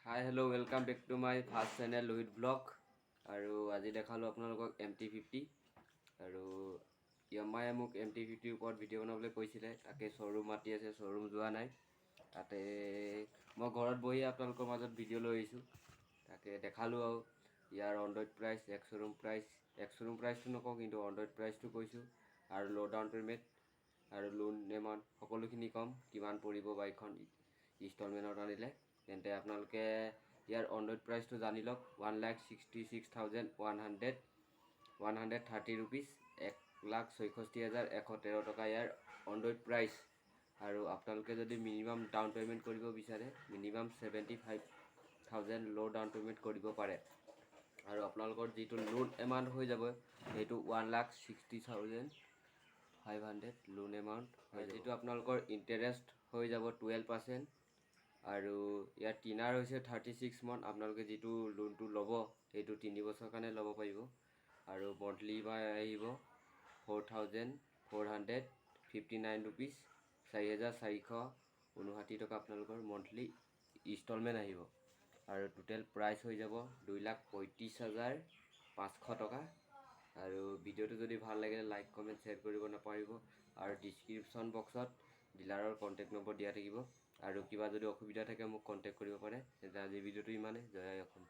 High hello' welcome back to my first channel Lohit blog. আৰু আজি দেখালোঁ আপোনালোকক MT50 আৰু ইয়ামায়ে মোক MT50ৰ ওপৰত ভিডিঅ' বনাবলৈ কৈছিলে। তাকে শ্ব'ৰুম মাতি আছে, শ্ব'ৰুম যোৱা নাই। তাতে মই ঘৰত বহি আপোনালোকৰ মাজত ভিডিঅ' লৈ আহিছোঁ। তাকে দেখালোঁ আৰু ইয়াৰ অন-ৰ'ড প্ৰাইচ, এক্স-শ্ব'ৰুম প্ৰাইচটো নকওঁ, কিন্তু অন-ৰ'ড প্ৰাইচটো কৈছোঁ। আৰু ল' ডাউন পে'মেণ্ট আৰু লোন এমাউণ্ট সকলোখিনি ক'ম, কিমান পৰিব বাইকখন ইনষ্টলমেণ্টত আনিলে। তেন্তে আপোনালোকে ইয়াৰ অন-ৰ'ড প্ৰাইচটো জানি লওক। 1,66,130 ৰুপিজ, 1,64,113 টকা ইয়াৰ অন-ৰ'ড প্ৰাইচ। আৰু আপোনালোকে যদি মিনিমাম ডাউন পে'মেণ্ট কৰিব বিচাৰে, মিনিমাম 75,000 ল' ডাউন পে'মেণ্ট কৰিব পাৰে। আৰু আপোনালোকৰ যিটো লোন এমাউণ্ট হৈ যাব, সেইটো 1,60,500 লোন এমাউণ্ট হয়। যিটো আপোনালোকৰ ইণ্টাৰেষ্ট হৈ যাব 12%। আৰু ইয়াৰ টিনাৰ হৈছে 36 মান্থ। আপোনালোকে যিটো লোনটো ল'ব, সেইটো 3 বছৰৰ কাৰণে ল'ব পাৰিব। আৰু মন্থলি আহিব 4,459 ৰুপিজ, 4,459 টকা আপোনালোকৰ মন্থলি ইনষ্টলমেণ্ট আহিব। আৰু টোটেল প্ৰাইচ হৈ যাব 2,35,500 টকা। আৰু ভিডিঅ'টো যদি ভাল লাগিলে লাইক কমেণ্ট শ্বেয়াৰ কৰিব নাপাহৰিব। আৰু ডিছক্ৰিপশ্যন বক্সত ডিলাৰৰ কণ্টেক্ট নম্বৰ দিয়া থাকিব। আৰু কিবা যদি অসুবিধা থাকে মোক কণ্টেক্ট কৰিব পাৰে। তেতিয়া আজিৰ ভিডিঅ'টো ইমানেই। জয় আই অসম।